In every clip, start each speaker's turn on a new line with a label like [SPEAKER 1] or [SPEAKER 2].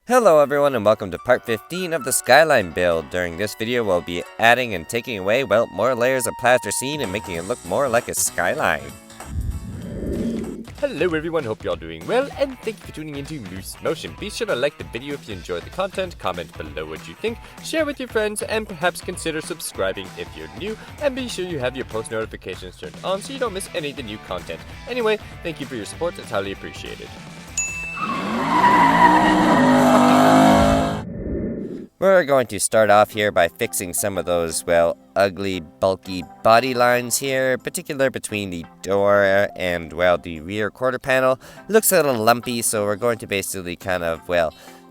[SPEAKER 1] Hello everyone and welcome to part 15 of the Skyline build. During this video we'll be adding and taking away, more layers of plasticine and making it look more like a skyline.
[SPEAKER 2] Hello everyone, hope you're all doing well, and thank you for tuning into Moose Motion. Be sure to like the video if you enjoyed the content, comment below what you think, share with your friends, and perhaps consider subscribing if you're new, and be sure you have your post notifications turned on so you don't miss any of the new content. Anyway, thank you for your support, it's highly appreciated.
[SPEAKER 1] We're going to start off here by fixing some of those, ugly, bulky body lines here, particular between the door and, the rear quarter panel. Looks a little lumpy, so we're going to basically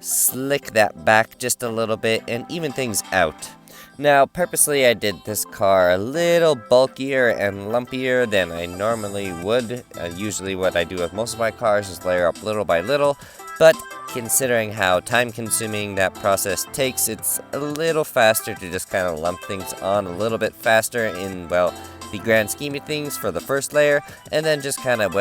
[SPEAKER 1] slick that back just a little bit and even things out. Now, purposely I did this car a little bulkier and lumpier than I normally would. Usually what I do with most of my cars is layer up little by little, but considering how time-consuming that process takes, it's a little faster to just kind of lump things on a little bit faster in, the grand scheme of things for the first layer, and then just kind of,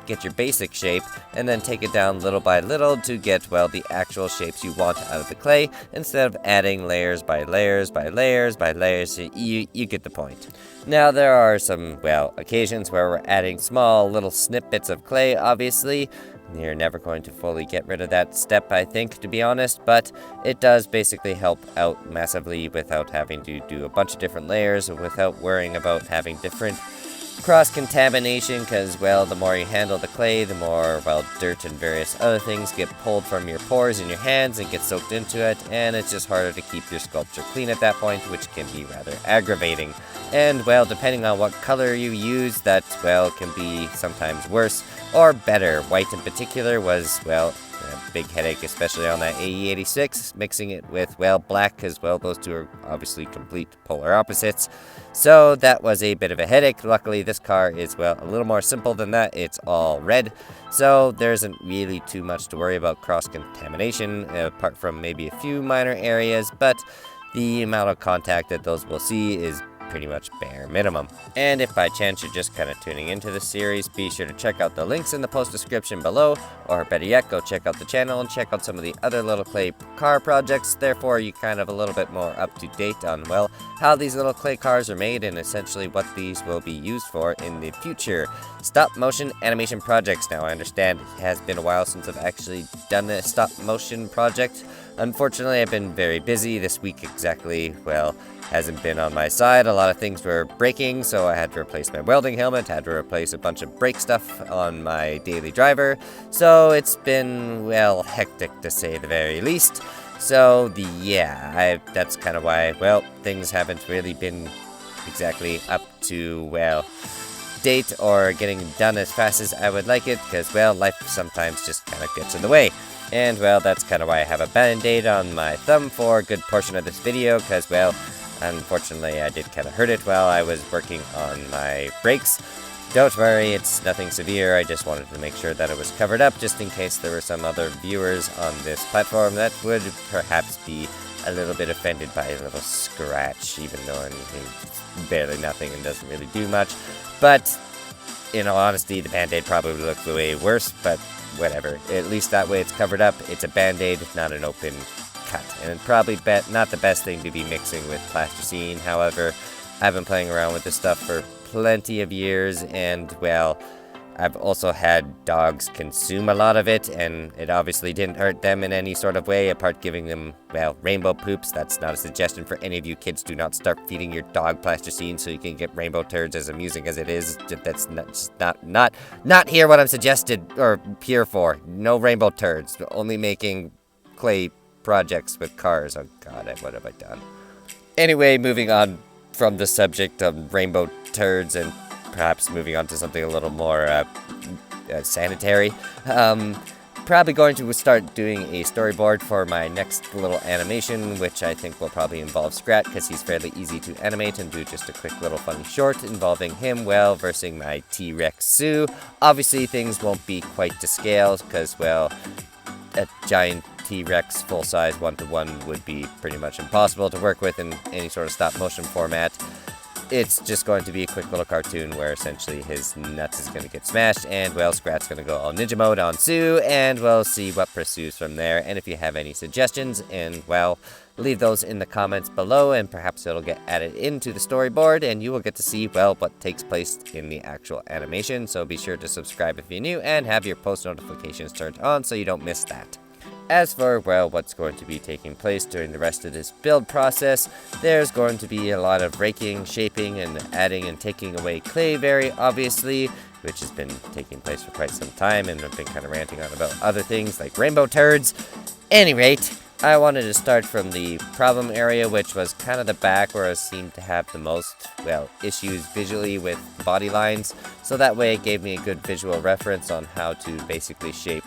[SPEAKER 1] get your basic shape, and then take it down little by little to get, the actual shapes you want out of the clay, instead of adding layers by layers by layers by layers. You get the point. Now, there are some, occasions where we're adding small little snippets of clay, obviously. You're never going to fully get rid of that step, I think, to be honest, but it does basically help out massively without having to do a bunch of different layers, without worrying about having different cross-contamination, because, the more you handle the clay, the more, dirt and various other things get pulled from your pores in your hands and get soaked into it, and it's just harder to keep your sculpture clean at that point, which can be rather aggravating. And, depending on what color you use, that, can be sometimes worse or better. White in particular was, a big headache, especially on that AE86, mixing it with, black, because, those two are obviously complete polar opposites. So that was a bit of a headache. Luckily, this car is, a little more simple than that. It's all red, so there isn't really too much to worry about cross-contamination, apart from maybe a few minor areas, but the amount of contact that those will see is pretty much bare minimum. And if by chance you're just kind of tuning into the series, be sure to check out the links in the post description below, or better yet, go check out the channel and check out some of the other little clay car projects. Therefore, you kind of a little bit more up to date on, how these little clay cars are made and essentially what these will be used for in the future. Stop motion animation projects. Now, I understand it has been a while since I've actually done a stop motion project. Unfortunately, I've been very busy this week. Exactly, hasn't been on my side. A lot of things were breaking, so I had to replace my welding helmet, had to replace a bunch of brake stuff on my daily driver. So it's been, hectic to say the very least. So, that's kind of why, things haven't really been exactly up to, date or getting done as fast as I would like it, because, life sometimes just kind of gets in the way. And, that's kind of why I have a band-aid on my thumb for a good portion of this video, because, unfortunately, I did kind of hurt it while I was working on my brakes. Don't worry, it's nothing severe. I just wanted to make sure that it was covered up, just in case there were some other viewers on this platform that would perhaps be a little bit offended by a little scratch, even though it's barely nothing and doesn't really do much. But, in all honesty, the Band-Aid probably looked way worse, but whatever. At least that way it's covered up. It's a Band-Aid, not an open cut. And probably not the best thing to be mixing with plasticine. However, I've been playing around with this stuff for plenty of years, and, I've also had dogs consume a lot of it, and it obviously didn't hurt them in any sort of way, apart giving them, rainbow poops. That's not a suggestion for any of you kids. Do not start feeding your dog plasticine so you can get rainbow turds, as amusing as it is. That's not here what I'm suggested, or here for. No rainbow turds. Only making clay projects with cars. Oh god, what have I done? Anyway, moving on from the subject of rainbow turds and perhaps moving on to something a little more sanitary. Probably going to start doing a storyboard for my next little animation, which I think will probably involve Scrat, because he's fairly easy to animate, and do just a quick little funny short involving him, versing my T-Rex-Zoo. Obviously, things won't be quite to scale, because, a giant T-Rex full-size 1-to-1 would be pretty much impossible to work with in any sort of stop-motion format. it's just going to be a quick little cartoon where essentially his nuts is going to get smashed, and, well, Scrat's going to go all ninja mode on Sue, and we'll see what pursues from there. And if you have any suggestions, and, well, leave those in the comments below, and perhaps it'll get added into the storyboard, and you will get to see, well, what takes place in the actual animation. So be sure to subscribe if you're new, and have your post notifications turned on so you don't miss that. As for, well, what's going to be taking place during the rest of this build process, there's going to be a lot of raking, shaping, and adding and taking away clay, very obviously, which has been taking place for quite some time, and I've been kind of ranting on about other things like rainbow turds. Any rate, I wanted to start from the problem area, which was kind of the back where I seemed to have the most, well, issues visually with body lines, so that way it gave me a good visual reference on how to basically shape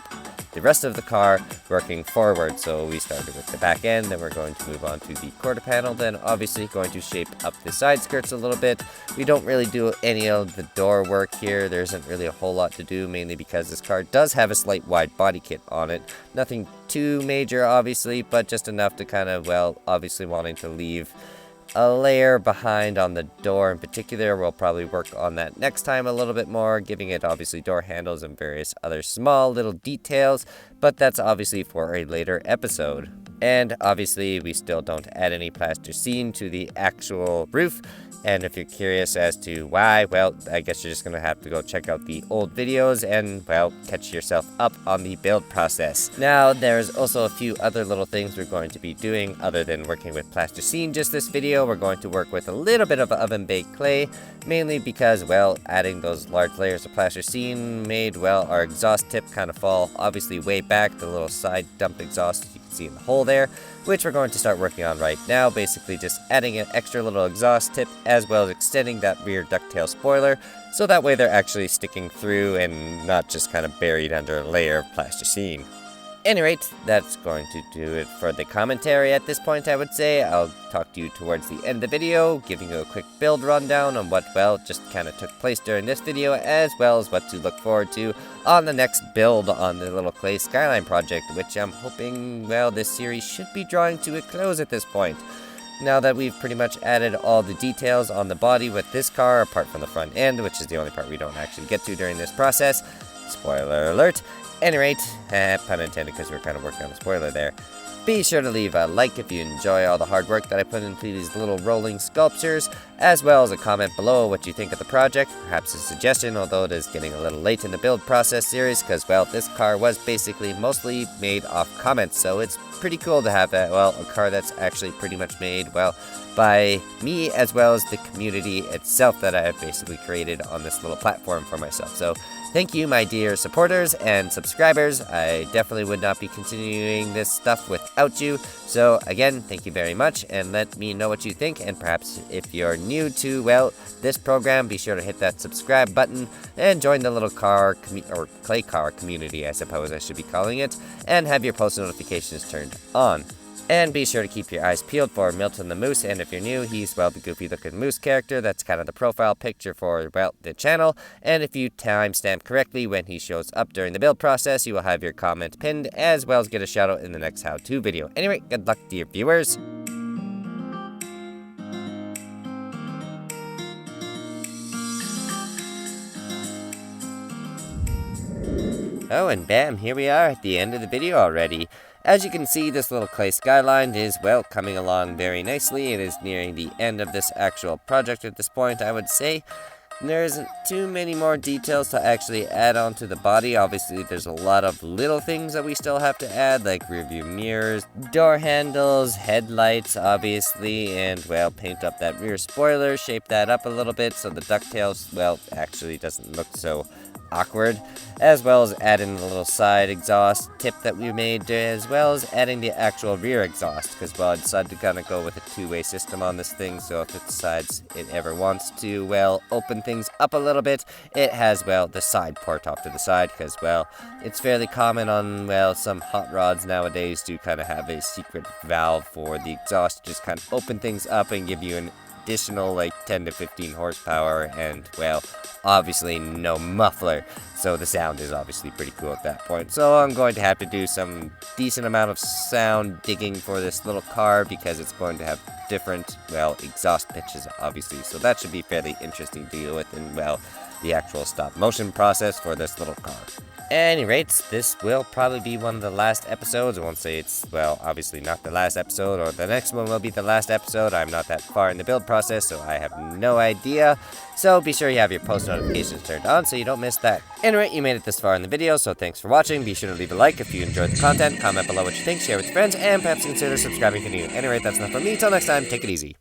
[SPEAKER 1] the rest of the car working forward. So we started with the back end, then we're going to move on to the quarter panel, then obviously going to shape up the side skirts a little bit. We don't really do any of the door work here. There isn't really a whole lot to do, mainly because this car does have a slight wide body kit on it. Nothing too major, obviously, but just enough to kind of, well, obviously wanting to leave a layer behind on the door in particular. We'll probably work on that next time a little bit more, giving it obviously door handles and various other small little details, but that's obviously for a later episode. And obviously we still don't add any plasticine to the actual roof. And if you're curious as to why, well, I guess you're just going to have to go check out the old videos and, well, catch yourself up on the build process. Now, there's also a few other little things we're going to be doing other than working with plasticine just this video. We're going to work with a little bit of oven-baked clay, mainly because, well, adding those large layers of plasticine made, well, our exhaust tip kind of fall obviously way back, the little side dump exhaust you can see in the hole there, which we're going to start working on right now, basically just adding an extra little exhaust tip as well as extending that rear ducktail spoiler, so that way they're actually sticking through and not just kind of buried under a layer of plasticine. Any rate, that's going to do it for the commentary at this point, I would say. I'll talk to you towards the end of the video, giving you a quick build rundown on what, well, just kind of took place during this video, as well as what to look forward to on the next build on the little clay Skyline project, which I'm hoping, well, this series should be drawing to a close at this point. Now that we've pretty much added all the details on the body with this car, apart from the front end, which is the only part we don't actually get to during this process, spoiler alert. Any rate, pun intended, because we're kind of working on the spoiler there. Be sure to leave a like if you enjoy all the hard work that I put into these little rolling sculptures, as well as a comment below what you think of the project, perhaps a suggestion, although it is getting a little late in the build process series, because, well, this car was basically mostly made off comments, so it's pretty cool to have that, well, a car that's actually pretty much made, well, by me as well as the community itself that I have basically created on this little platform for myself. So thank you, my dear supporters and subscribers. I definitely would not be continuing this stuff without you. So again, thank you very much, and let me know what you think. And perhaps if you're new to, well, this program, be sure to hit that subscribe button and join the little car or clay car community, I suppose I should be calling it, and have your post notifications turned on. And be sure to keep your eyes peeled for Milton the Moose, and if you're new, he's, well, the goofy-looking moose character. That's kind of the profile picture for, well, the channel. And if you timestamp correctly when he shows up during the build process, you will have your comment pinned, as well as get a shout-out in the next how-to video. Anyway, good luck to your viewers. Oh, and bam, here we are at the end of the video already. As you can see, this little clay Skyline is, well, coming along very nicely. It is nearing the end of this actual project at this point, I would say. There isn't too many more details to actually add on to the body. Obviously, there's a lot of little things that we still have to add, like rear view mirrors, door handles, headlights, obviously, and, well, paint up that rear spoiler, shape that up a little bit so the ducktails, well, actually doesn't look so awkward, as well as adding the little side exhaust tip that we made, as well as adding the actual rear exhaust, because, well, I decided to kind of go with a two-way system on this thing, so if it decides it ever wants to, well, open things up a little bit, it has, well, the side port off to the side, because, well, it's fairly common on, well, some hot rods nowadays to kind of have a secret valve for the exhaust to just kind of open things up and give you an additional like 10 to 15 horsepower and, well, obviously no muffler. So the sound is obviously pretty cool at that point. So I'm going to have to do some decent amount of sound digging for this little car because it's going to have different, well, exhaust pitches obviously. So that should be fairly interesting to deal with in, well, the actual stop motion process for this little car. At any rate, this will probably be one of the last episodes. I won't say it's, well, obviously not the last episode, or the next one will be the last episode. I'm not that far in the build process, so I have no idea. So be sure you have your post notifications turned on so you don't miss that. Anyway, you made it this far in the video, so thanks for watching. Be sure to leave a like if you enjoyed the content, comment below what you think, share with your friends, and perhaps consider subscribing if you're new. Anyway, that's enough from me. Till next time, take it easy.